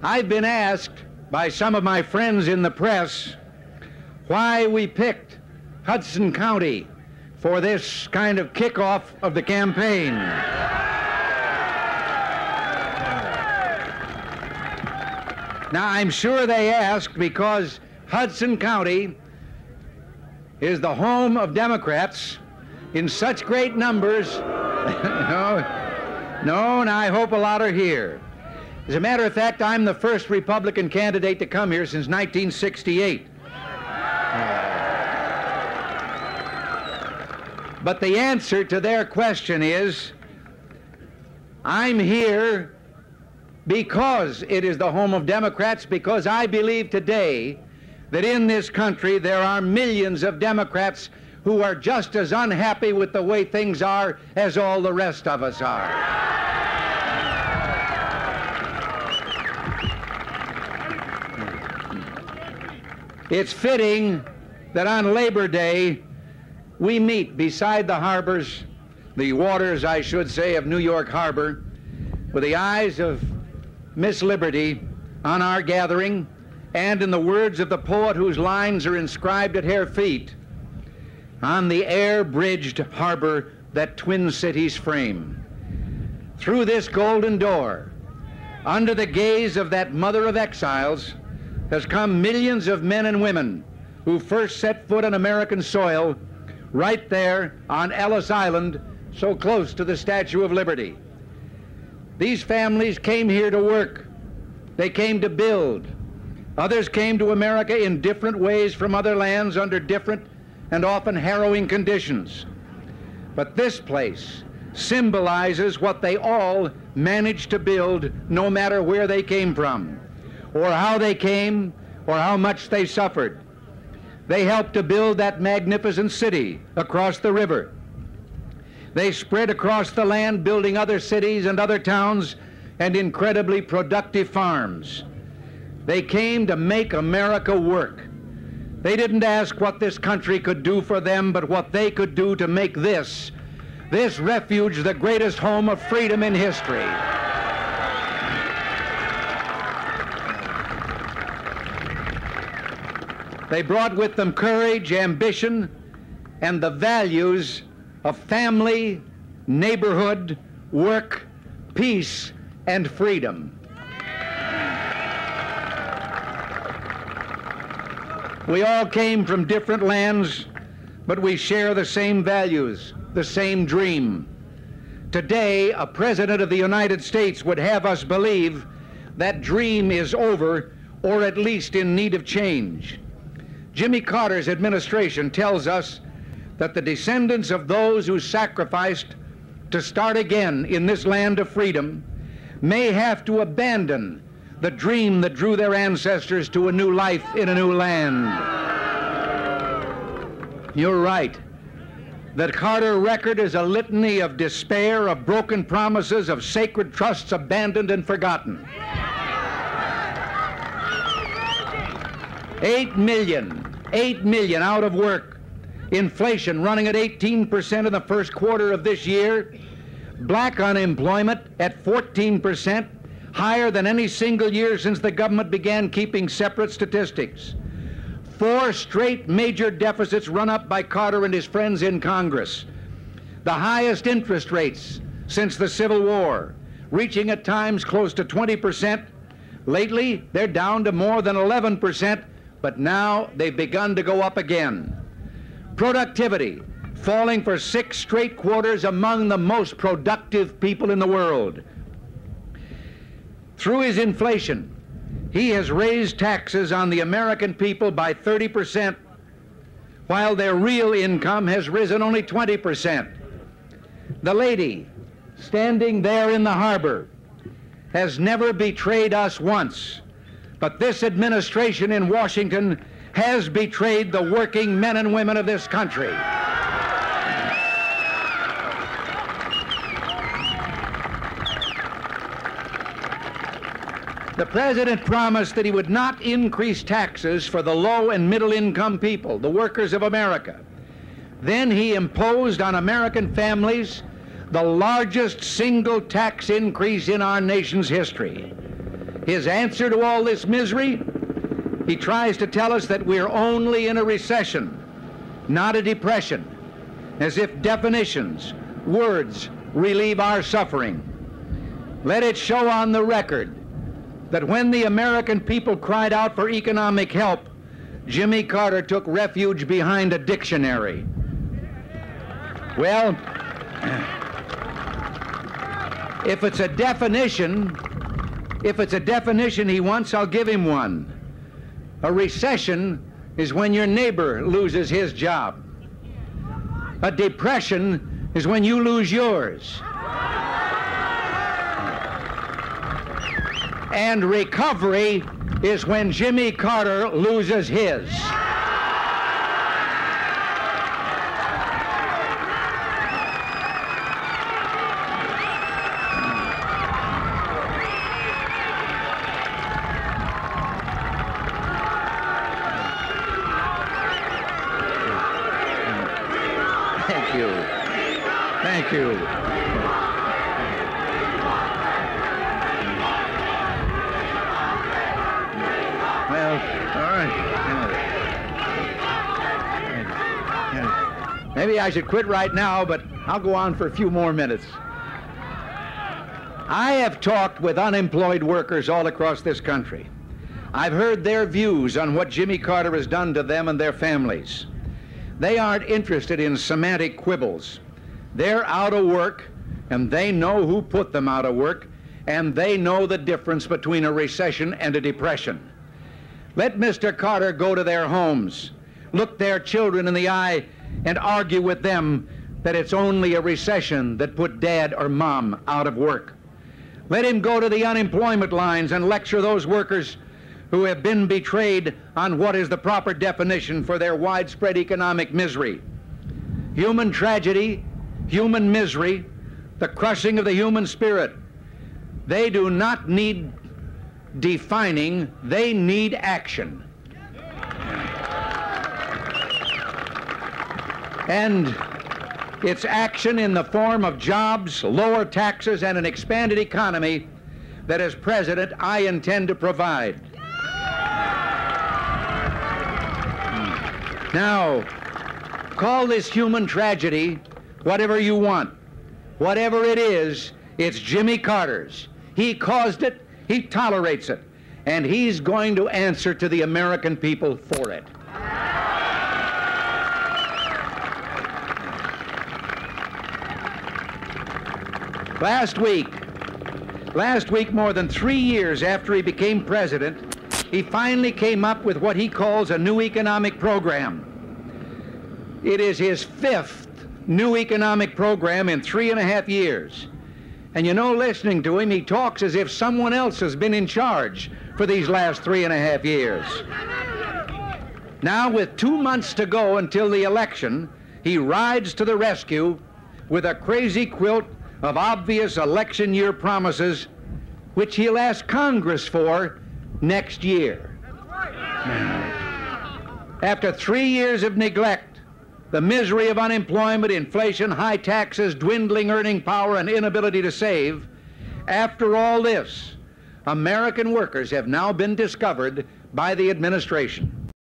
I've been asked by some of my friends in the press why we picked Hudson County for this kind of kickoff of the campaign. Now, I'm sure they asked because Hudson County is the home of Democrats in such great numbers. No, and I hope a lot are here. As a matter of fact, I'm the first Republican candidate to come here since 1968. But the answer to their question is, I'm here because it is the home of Democrats, because I believe today that in this country there are millions of Democrats who are just as unhappy with the way things are as all the rest of us are. It's fitting that on Labor Day we meet beside the harbors, the waters, I should say, of New York Harbor, with the eyes of Miss Liberty on our gathering, and in the words of the poet whose lines are inscribed at her feet, on the air-bridged harbor that twin cities frame. Through this golden door, under the gaze of that mother of exiles, has come millions of men and women who first set foot on American soil right there on Ellis Island, so close to the Statue of Liberty. These families came here to work. They came to build. Others came to America in different ways from other lands under different and often harrowing conditions. But this place symbolizes what they all managed to build, no matter where they came from, or how they came, or how much they suffered. They helped to build that magnificent city across the river. They spread across the land, building other cities and other towns and incredibly productive farms. They came to make America work. They didn't ask what this country could do for them, but what they could do to make this refuge the greatest home of freedom in history. They brought with them courage, ambition, and the values of family, neighborhood, work, peace, and freedom. We all came from different lands, but we share the same values, the same dream. Today, a president of the United States would have us believe that dream is over, or at least in need of change. Jimmy Carter's administration tells us that the descendants of those who sacrificed to start again in this land of freedom may have to abandon the dream that drew their ancestors to a new life in a new land. You're right. The Carter record is a litany of despair, of broken promises, of sacred trusts abandoned and forgotten. 8 million out of work, inflation running at 18% in the first quarter of this year, black unemployment at 14%, higher than any single year since the government began keeping separate statistics. 4 straight major deficits run up by Carter and his friends in Congress. The highest interest rates since the Civil War, reaching at times close to 20%. Lately, they're down to more than 11%, but now they've begun to go up again. Productivity falling for 6 straight quarters among the most productive people in the world. Through his inflation, he has raised taxes on the American people by 30%, while their real income has risen only 20%. The lady standing there in the harbor has never betrayed us once, but this administration in Washington has betrayed the working men and women of this country. The president promised that he would not increase taxes for the low and middle income people, the workers of America. Then he imposed on American families the largest single tax increase in our nation's history. His answer to all this misery, he tries to tell us that we're only in a recession, not a depression, as if definitions, words, relieve our suffering. Let it show on the record that when the American people cried out for economic help, Jimmy Carter took refuge behind a dictionary. Well, if it's a definition he wants, I'll give him one. A recession is when your neighbor loses his job. A depression is when you lose yours. And recovery is when Jimmy Carter loses his. Thank you. Thank you. Well, all right. Maybe I should quit right now, but I'll go on for a few more minutes. I have talked with unemployed workers all across this country. I've heard their views on what Jimmy Carter has done to them and their families. They aren't interested in semantic quibbles. They're out of work, and they know who put them out of work, and they know the difference between a recession and a depression. Let Mr. Carter go to their homes, look their children in the eye, and argue with them that it's only a recession that put dad or mom out of work. Let him go to the unemployment lines and lecture those workers who have been betrayed on what is the proper definition for their widespread economic misery. Human tragedy, human misery, the crushing of the human spirit. They do not need defining, they need action. And it's action in the form of jobs, lower taxes, and an expanded economy that, as president, I intend to provide. Now, call this human tragedy whatever you want. Whatever it is, it's Jimmy Carter's. He caused it, he tolerates it, and he's going to answer to the American people for it. Last week, more than 3 years after he became president, he finally came up with what he calls a new economic program. It is his 5th new economic program in 3.5 years. And you know, listening to him, he talks as if someone else has been in charge for these last 3.5 years. Now, with 2 months to go until the election, he rides to the rescue with a crazy quilt of obvious election year promises, which he'll ask Congress for next year. After 3 years of neglect, the misery of unemployment, inflation, high taxes, dwindling earning power, and inability to save, after all this, American workers have now been discovered by the administration.